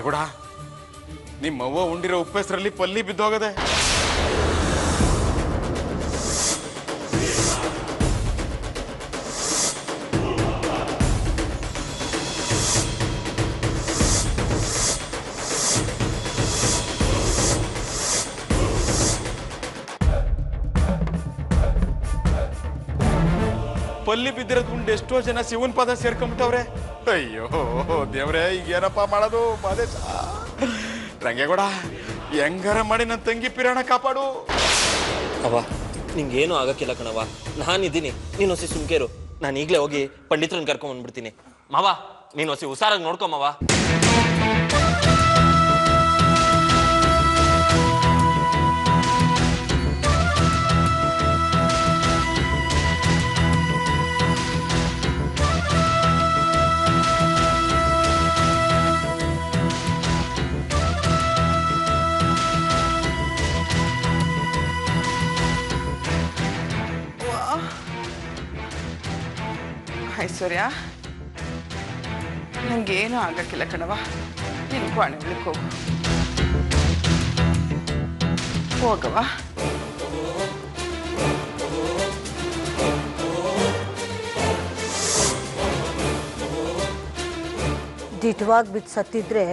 ರಂಗೇಗೌಡ, ನಿಮ್ಮವ್ವ ಉಂಡಿರೋ ಉಪ್ಪೆಸರಲ್ಲಿ ಪಲ್ಲಿ ಬಿದ್ದೋಗದೆ. ಪಲ್ಲಿ ಬಿದ್ದಿರೋದ್ ಗುಂಡು ಎಷ್ಟೋ ಜನ ಶಿವನ್ ಪದ ಸೇರ್ಕೊಂಡ್ಬಿಟ್ಟವ್ರೆ. ಅಯ್ಯೋ ದೇವ್ರೆ, ಈಗ ಏನಪ್ಪ ಮಾಡೋದು? ಮಾದೇಶ, ರಂಗೇಗೌಡ, ಹೆಂಗಾರ ಮಾಡಿ ನನ್ನ ತಂಗಿ ಪಿರಾಣ ಕಾಪಾಡು. ಅವ್ವ, ನಿಂಗೇನು ಆಗಕ್ಕಿಲ್ಲ ಕಣವ್ವ, ನಾನಿದ್ದೀನಿ. ನೀನು ಹೊಸಿ ಸುಮ್ಕೇರು. ನಾನು ಈಗಲೇ ಹೋಗಿ ಪಂಡಿತ್ರನ್ ಕರ್ಕೊಂಡ್ ಬಂದ್ಬಿಡ್ತೀನಿ. ಮಾವ, ನೀನು ಹೊಸಿ ಹುಷಾರಾಗಿ ನೋಡ್ಕೊಮ್ಮವ. ಐಶ್ವರ್ಯ, ನಂಗೇನು ಆಗಕ್ಕಿಲ್ಲ ಕಣವ. ನೀನು ಕ್ವಾಣೆ ಒಳಕ್ಕೆ ಹೋಗು. ಹೋಗವ. ದಿಟವಾಗಿ ಬಿದ್ದು ಸತ್ತಿದ್ರೆ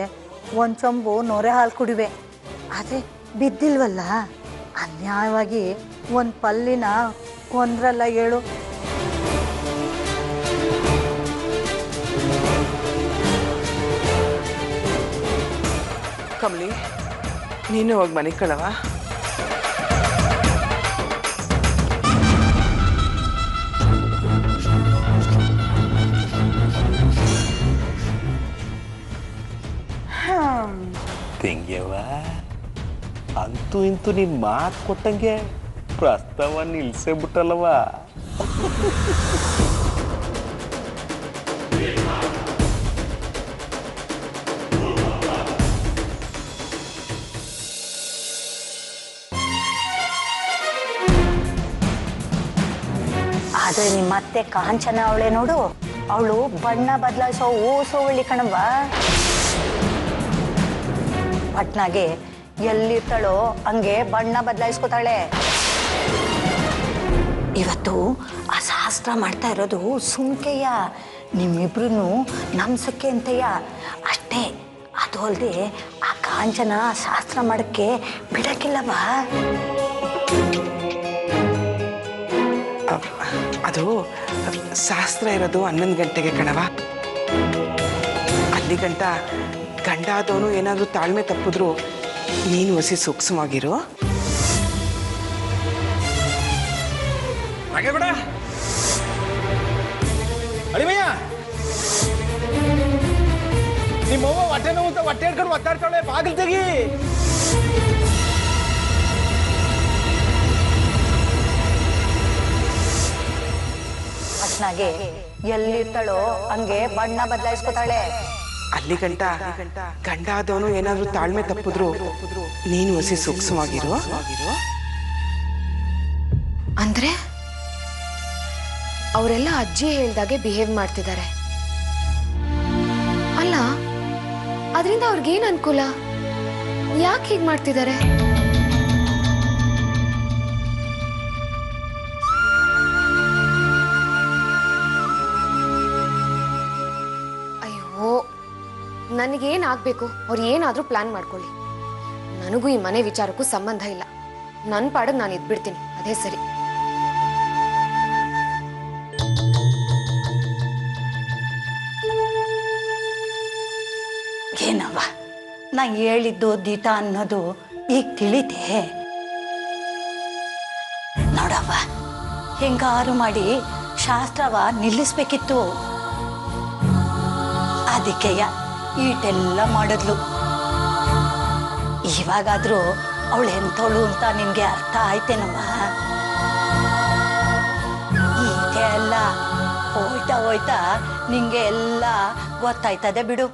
ಒಂದು ಚೊಂಬು ನೊರೆ ಹಾಲು ಕುಡಿವೆ. ಆದರೆ ಬಿದ್ದಿಲ್ವಲ್ಲ, ಅನ್ಯಾಯವಾಗಿ ಒಂದು ಪಲ್ಲಿನ ಕೊಂದ್ರಲ್ಲ ಹೇಳು. ಕಮಲಿ, ನೀನು ಹೋಗಿ ಮನೆ ಕಳವ. ತೆಂಗ್ಯವ್ವ, ಅಂತೂ ಇಂತೂ ನೀನ್ ಮಾತು ಕೊಟ್ಟಂಗೆ ಪ್ರಸ್ತಾವ ನಿಲ್ಸೇ ಬಿಟ್ಟಲ್ವ. ಆದರೆ ನಿಮ್ಮತ್ತೆ ಕಾಂಚನ ಅವಳೆ ನೋಡು, ಅವಳು ಬಣ್ಣ ಬದಲಾಯಿಸೋ ಓಸೋವಳ್ಳಿ ಕಣವ್ವ. ಪಟ್ನಾಗೆ ಎಲ್ಲಿರ್ತಾಳೋ ಹಂಗೆ ಬಣ್ಣ ಬದಲಾಯಿಸ್ಕೊತಾಳೆ. ಇವತ್ತು ಆ ಶಾಸ್ತ್ರ ಮಾಡ್ತಾ ಇರೋದು ಸುಮ್ಕೆಯ, ನಿಮ್ಮಿಬ್ರು ನಮ್ಸಕ್ಕೆ ಅಂತಯ್ಯ ಅಷ್ಟೇ. ಅದು ಅಲ್ಲದೆ ಆ ಕಾಂಚನ ಶಾಸ್ತ್ರ ಮಾಡೋಕ್ಕೆ ಬಿಡಕ್ಕಿಲ್ಲವಾ? ಅದು ಶಾಸ್ತ್ರ ಇರೋದು 11 ಗಂಟೆಗೆ ಕಣವ. ಅಲ್ಲಿ ಗಂಟ ಗಂಡ ಆದವನು ಏನಾದರೂ ತಾಳ್ಮೆ ತಪ್ಪಿದ್ರು ನೀನು ಹೊಸಿ ಸೂಕ್ಷ್ಮವಾಗಿರು. ರಂಗೇಗೌಡ, ಅಳಿಮಯ್ಯ, ನಿಮ್ಮವ್ವ ಹೊಟ್ಟೆ ನೋವು ಅಂತ ಹೊಟ್ಟೆ ಹಿಡ್ಕೊಂಡು ಒತ್ತಾಡ್ತಾಳೆ, ಬಾಗಿಲು ತೆಗಿ. ಪಟ್ನಾಗೆ ಎಲ್ಲಿರ್ತಾಳೋ ಹಂಗೆ ಬಣ್ಣ ಬದಲಾಯಿಸ್ಕೊತಾಳೆ. ಅಲ್ಲಿ ಗಂಟ ಗಂಡ ಆದವನು ಏನಾದರೂ ತಾಳ್ಮೆ ತಪ್ಪಿದ್ರು ನೀನು ಹೊಸಿ ಸೂಕ್ಷ್ಮವಾಗಿರು. ಅಂದ್ರೆ ಅವರೆಲ್ಲ ಅಜ್ಜಿ ಹೇಳ್ದಾಗೆ ಬಿಹೇವ್ ಮಾಡ್ತಿದ್ದಾರೆ. ಅಲ್ಲ, ಅದರಿಂದ ಅವ್ರಿಗೇನು ಅನುಕೂಲ? ಯಾಕೆ ಹೀಗೆ ಮಾಡ್ತಿದ್ದಾರೆ? ಅಯ್ಯೋ, ನನಗೇನಾಗಬೇಕು? ಅವ್ರು ಏನಾದರೂ ಪ್ಲಾನ್ ಮಾಡ್ಕೊಳ್ಳಿ. ನನಗೂ ಈ ಮನೆ ವಿಚಾರಕ್ಕೂ ಸಂಬಂಧ ಇಲ್ಲ. ನನ್ನ ಪಾಡಿಗೆ ನಾನು ಇದ್ಬಿಡ್ತೀನಿ, ಅದೇ ಸರಿ. ಏನವ್ವ, ನಾ ಹೇಳಿದ್ದು ದೀಟ ಅನ್ನೋದು ಈಗ ತಿಳಿತೆ ನೋಡವ್ವ. ಹೆಂಗಾರು ಮಾಡಿ ಶಾಸ್ತ್ರವ ನಿಲ್ಲಿಸ್ಬೇಕಿತ್ತು. ಅದಕ್ಕೆಯ ಈಟೆಲ್ಲ ಮಾಡಿದ್ಲು. ಇವಾಗಾದ್ರೂ ಅವಳು ಎಂಥವಳು ಅಂತ ನಿನ್ಗೆ ಅರ್ಥ ಆಯ್ತೇನವ್ವ? ಈಟೆ ಎಲ್ಲ ಹೋಯ್ತಾ ಹೋಯ್ತಾ ನಿಂಗೆ ಎಲ್ಲ ಗೊತ್ತಾಯ್ತದೆ ಬಿಡು.